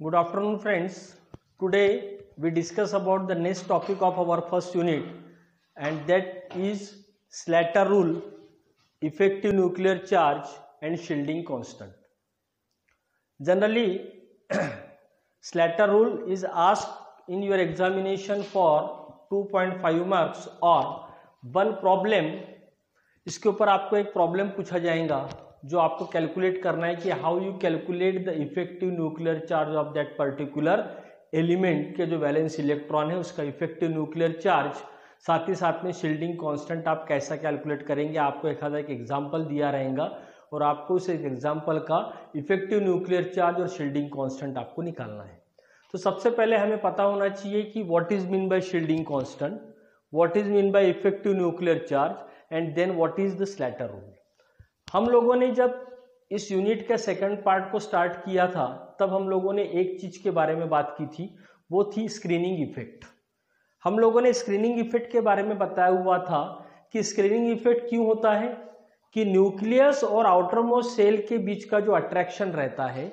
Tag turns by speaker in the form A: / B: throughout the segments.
A: Good afternoon, friends. Today we discuss about the next topic of our first unit, and that is Slater rule, effective nuclear charge and shielding constant. Generally, Slater rule is asked in your examination for 2.5 marks or one problem. इसके ऊपर आपको एक problem पूछा जाएगा जो आपको calculate करना है कि how you calculate the effective nuclear charge of that particular element के जो वैलेंस इलेक्ट्रॉन है उसका इफेक्टिव न्यूक्लियर चार्ज, साथ ही साथ में शील्डिंग कांस्टेंट आप कैसा कैलकुलेट करेंगे। आपको एक एग्जांपल दिया रहेगा और आपको उस एग्जांपल का इफेक्टिव न्यूक्लियर चार्ज और शील्डिंग कांस्टेंट आपको निकालना है। तो सबसे पहले हमें पता होना चाहिए कि what is mean by shielding constant, what is mean by effective nuclear charge and then what is the Slater rule. हम लोगों ने जब इस यूनिट के सेकंड पार्ट को स्टार्ट किया था तब हम लोगों ने एक चीज के बारे में बात की थी, वो थी स्क्रीनिंग इफेक्ट। हम लोगों ने स्क्रीनिंग इफेक्ट के बारे में बताया हुआ था कि स्क्रीनिंग इफेक्ट क्यों होता है कि न्यूक्लियस और आउटर मोस्ट सेल के बीच का जो अट्रैक्शन रहता है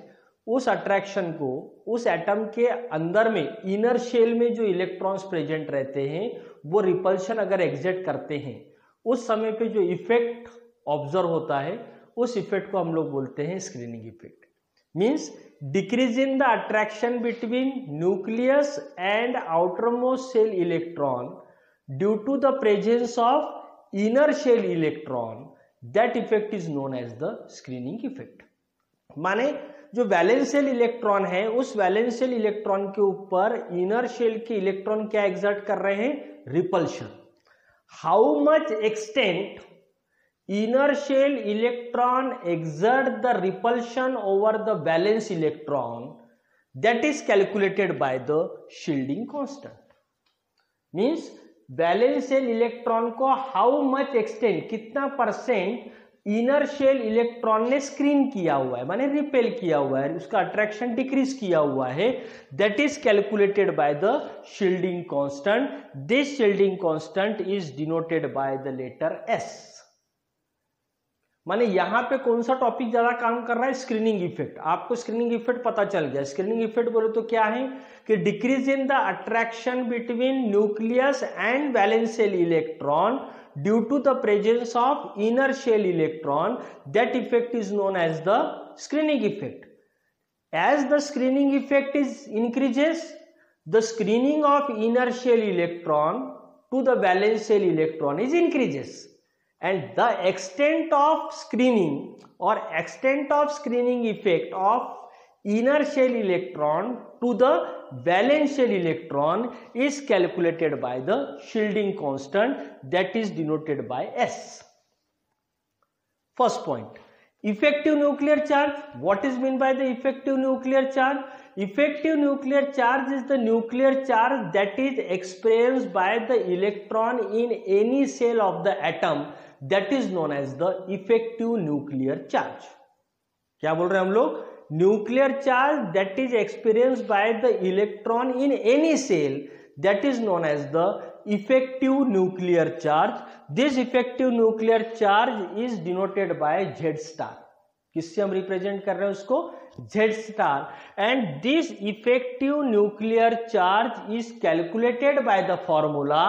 A: उस अट्रैक्शन को उस एटम के अंदर में इनर शेल में जो इलेक्ट्रॉन्स प्रेजेंट रहते हैं वो रिपल्शन अगर एग्जिट करते हैं उस समय पे जो इफेक्ट ऑब्जर्व होता है उस इफेक्ट को हम लोग बोलते हैं screening effect. Means decrease in the attraction between nucleus and outermost shell electron due to the presence of inner shell electron, that effect is known as the screening effect. माने जो valence shell electron है उस valence shell electron के ऊपर inner shell के electron क्या exert कर रहे हैं, repulsion. How much extent inner shell electron exert the repulsion over the valence electron, that is calculated by the shielding constant. Means valence shell electron को how much extent, कितना percent inner shell electron ने screen किया हुआ है, माने repel किया हुआ है, उसका अट्रैक्शन डिक्रीज किया हुआ है, that is calculated by the shielding constant. This shielding constant is denoted by the letter S. माने यहां पे कौन सा टॉपिक ज्यादा काम कर रहा है, स्क्रीनिंग इफेक्ट। आपको स्क्रीनिंग इफेक्ट पता चल गया। स्क्रीनिंग इफेक्ट बोले तो क्या है कि decrease in the attraction between nucleus and valence shell electron due to the presence of inner shell electron, that effect is known as the screening effect. As the screening effect is increases, the screening of inner shell electron to the valence shell electron is increases, and the extent of screening or extent of screening effect of inner shell electron to the valence shell electron is calculated by the shielding constant, that is denoted by S. First point, effective nuclear charge. What is meant by the effective nuclear charge? Effective nuclear charge is the nuclear charge that is experienced by the electron in any cell of the atom, that is known as the effective nuclear charge. क्या बोल रहे हैं हम लोग, nuclear charge that is experienced by the electron in any shell, that is known as the effective nuclear charge. This effective nuclear charge is denoted by Z star. किससे हम represent कर रहे हैं उसको, Z star. And this effective nuclear charge is calculated by the formula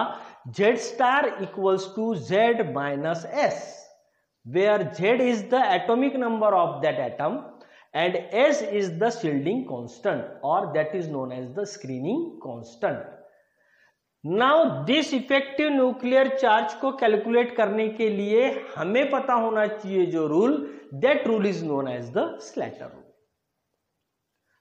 A: Z star equals to Z minus S, where Z is the atomic number of that atom and S is the shielding constant, or that is known as the screening constant. Now this effective nuclear charge को calculate करने के लिए हमें पता होना चाहिए जो rule, that rule is known as the Slater rule.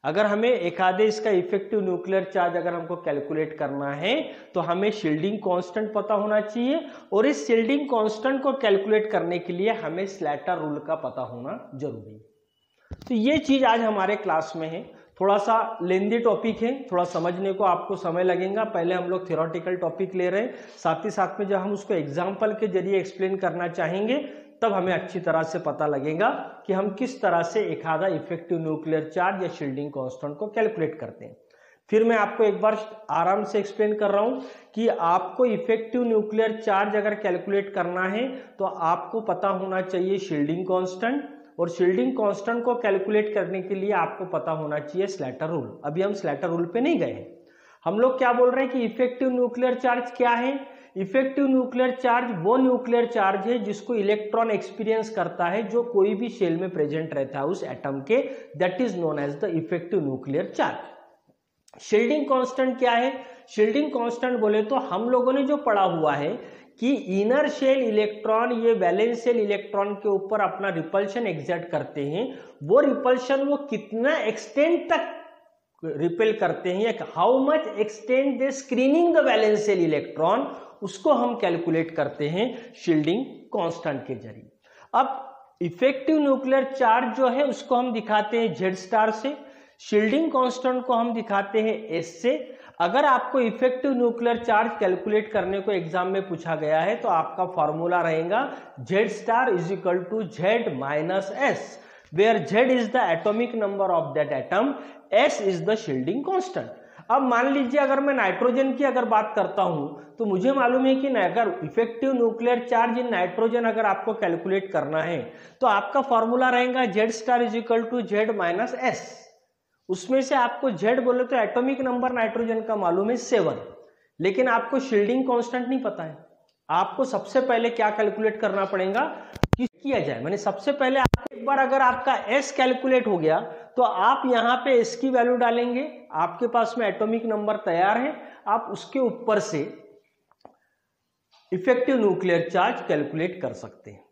A: अगर हमें एक आधे इसका इफेक्टिव न्यूक्लियर चार्ज अगर हमको कैलकुलेट करना है तो हमें शील्डिंग कांस्टेंट पता होना चाहिए, और इस शील्डिंग कांस्टेंट को कैलकुलेट करने के लिए हमें स्लैटर रूल का पता होना जरूरी है। तो ये चीज आज हमारे क्लास में है। थोड़ा सा लेंदी टॉपिक है, थोड़ा समझने को आपको समय लगेगा। पहले हम लोग थ्योरेटिकल टॉपिक ले रहे हैं, साथ ही साथ में जब हम उसको एग्जाम्पल के जरिए एक्सप्लेन करना चाहेंगे तब हमें अच्छी तरह से पता लगेगा कि हम किस तरह से एक आधा इफेक्टिव न्यूक्लियर चार्ज या शील्डिंग कांस्टेंट को कैलकुलेट करते हैं। फिर मैं आपको एक बार आराम से एक्सप्लेन कर रहा हूं कि आपको इफेक्टिव न्यूक्लियर चार्ज अगर कैलकुलेट करना है तो आपको पता होना चाहिए शील्डिंग कांस्टेंट, और शील्डिंग कांस्टेंट को कैलकुलेट करने के लिए आपको पता होना चाहिए स्लैटर रूल। अभी हम स्लैटर रूल पे नहीं गए, हम लोग क्या बोल रहे हैं कि इफेक्टिव न्यूक्लियर चार्ज क्या है। इफेक्टिव न्यूक्लियर चार्ज वो न्यूक्लियर चार्ज है जिसको इलेक्ट्रॉन एक्सपीरियंस करता है जो कोई भी शेल में प्रेजेंट रहता है उस एटम के, that is known as the effective nuclear charge. Shielding constant क्या है? शील्डिंग कांस्टेंट बोले तो हम लोगों ने जो पढ़ा हुआ है कि इनर शेल इलेक्ट्रॉन ये वैलेंस शेल इलेक्ट्रॉन के ऊपर अपना रिपल्शन एग्जर्ट करते हैं, वो रिपल्शन वो कितना एक्सटेंट तक रिपेल करते हैं, how much extent they screening the valence shell electron, उसको हम कैलकुलेट करते हैं शील्डिंग कांस्टेंट के जरिए। अब इफेक्टिव न्यूक्लियर चार्ज जो है उसको हम दिखाते हैं जेड स्टार से, शील्डिंग कांस्टेंट को हम दिखाते हैं एस से। अगर आपको इफेक्टिव न्यूक्लियर चार्ज कैलकुलेट करने को एग्जाम में पूछा गया है तो आपका फॉर्मूला रहेगा Z star is equal to Z minus S, where Z is the atomic number of that atom, S is the shielding constant. अब मान लीजिए अगर मैं नाइट्रोजन की अगर बात करता हूं तो मुझे मालूम है कि अगर effective nuclear charge in nitrogen अगर आपको कैलकुलेट करना है तो आपका फॉर्मूला रहेगा Z star is equal to Z minus S. उसमें से आपको जेड बोले तो एटॉमिक नंबर नाइट्रोजन का मालूम है 7, लेकिन आपको शील्डिंग कांस्टेंट नहीं पता है। आपको सबसे पहले क्या कैलकुलेट करना पड़ेगा कि किया जाए, मैंने सबसे पहले एक बार अगर आपका एस कैलकुलेट हो गया तो आप यहां पे एस की वैल्यू डालेंगे, आपके पास में एटॉमिक नंबर तैयार है, आप उसके ऊपर से इफेक्टिव न्यूक्लियर चार्ज कैलकुलेट कर सकते हैं।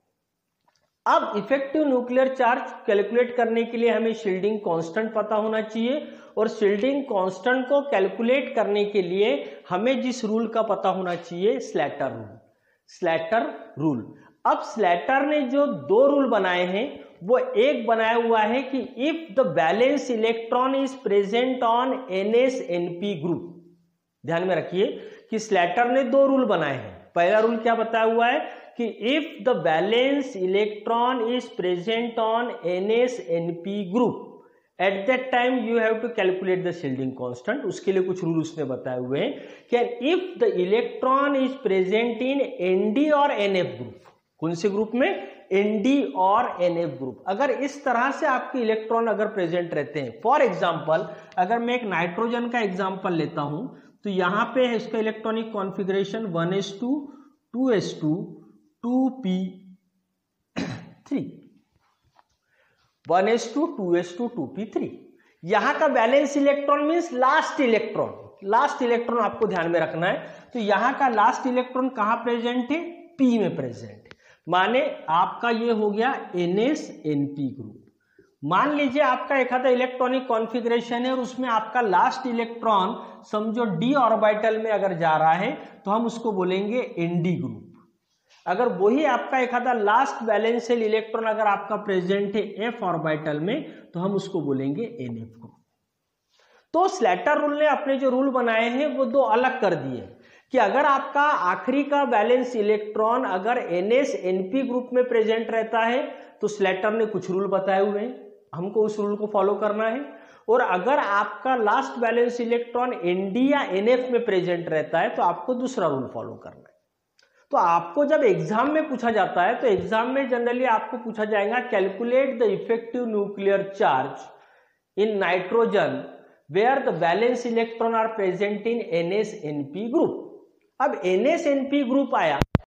A: अब इफेक्टिव न्यूक्लियर चार्ज कैलकुलेट करने के लिए हमें शील्डिंग कांस्टेंट पता होना चाहिए, और शील्डिंग कांस्टेंट को कैलकुलेट करने के लिए हमें जिस रूल का पता होना चाहिए स्लैटर रूल। स्लैटर रूल, अब स्लैटर ने जो 2 रूल बनाए हैं, वो एक बनाया हुआ है कि if the valence electron is present on NS-NP group. ध्यान में रखिए कि स्लैटर ने 2 रूल बनाए हैं। पहला रूल क्या बताया हुआ है कि if the valence electron is present on NS-NP group at that time you have to calculate the shielding constant. उसके लिए कुछ रूल उसने बताए हुए हैं कि if the electron is present in ND और NF ग्रुप, कौन से ग्रुप में? ND और NF ग्रुप। अगर इस तरह से आपके इलेक्ट्रॉन अगर प्रेजेंट रहते हैं, फॉर एग्जांपल अगर मैं एक नाइट्रोजन का एग्जांपल लेता हूं तो यहां पे है इसका electronic configuration 1s2 2s2 2p3, 1s2 2s2 2p3। यहां का balance electron means last electron, last electron आपको ध्यान में रखना है। तो यहां का लास्ट इलेक्ट्रॉन कहां प्रेजेंट है? p में प्रेजेंट है, माने आपका ये हो गया NS-NP ग्रुप। मान लीजिए आपका एक आधा इलेक्ट्रॉनिक कॉन्फ़िगरेशन है और उसमें आपका लास्ट इलेक्ट्रॉन समझो d ऑर्बिटल में अगर जा रहा है तो हम उसको बोलेंगे ND ग्रुप। अगर वही आपका एक आधा लास्ट बैलेंस शेल इलेक्ट्रॉन अगर आपका प्रेजेंट है f ऑर्बिटल में तो हम उसको बोलेंगे NF ग्रुप। तो स्लैटर रूल ने अपने जो रूल बनाए हैं वो 2 अलग कर दिए कि अगर आपका आखिरी का बैलेंस इलेक्ट्रॉन अगर NS-NP ग्रुप में प्रेजेंट रहता है तो स्लैटर ने कुछ रूल बताए हुए हैं, हमको उस रूल को फॉलो करना है। और अगर आपका लास्ट बैलेंस इलेक्ट्रॉन ND या NF में प्रेजेंट रहता है तो आपको दूसरा रूल फॉलो करना है। तो आपको जब एग्जाम में पूछा जाता है तो एग्जाम में जनरली आपको पूछा जाएगा calculate the effective nuclear charge in nitrogen where the valence electron are present in NS-NP group. अब NS-NP ग्रुप आया